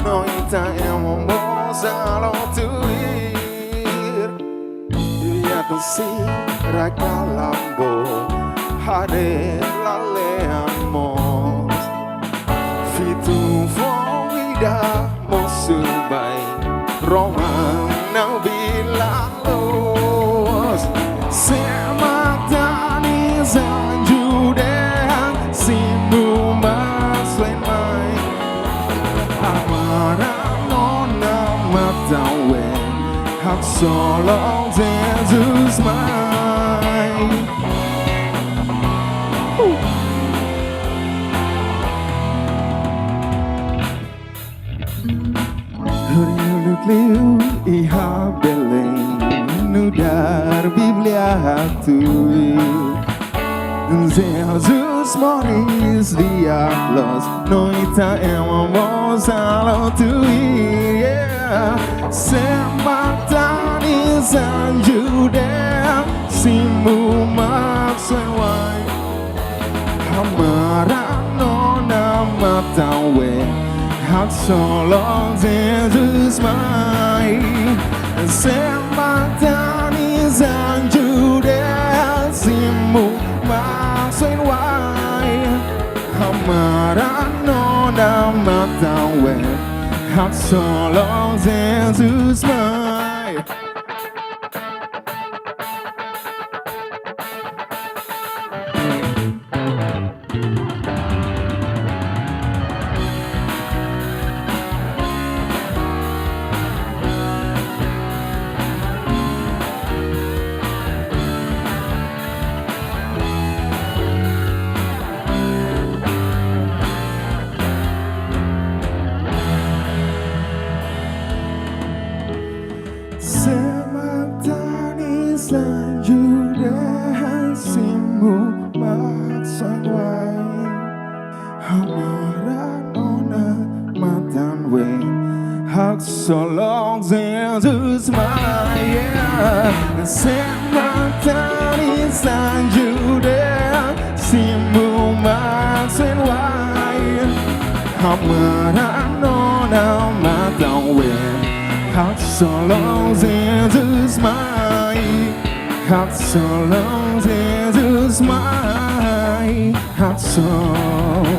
noita emosa lo tuir ya si ragalambo hade la leamos fitu vida mosubai romang na bilalos sematani sanjudean simbu maslen mai amara nona matawe hak solo Jesus mai Hori Uluk Iha Belem Nudar Biblia hatui Jesus Moniz diablos noita emamos alo tui Sematani sanjudea simu maksewai Hamara nona matawe hak solo Jesus mai Sematani sanjudea simu maksewai Hamara nona matawe hak solo Jesus mai Sematani sanjudehan simu maksawai Hamara nona matanwe hak solong Jesus maya Sematani sanjudehan simu maksawai Hamara nona matanwe hak solong Jesus mai hak solong Jesus mai hak solong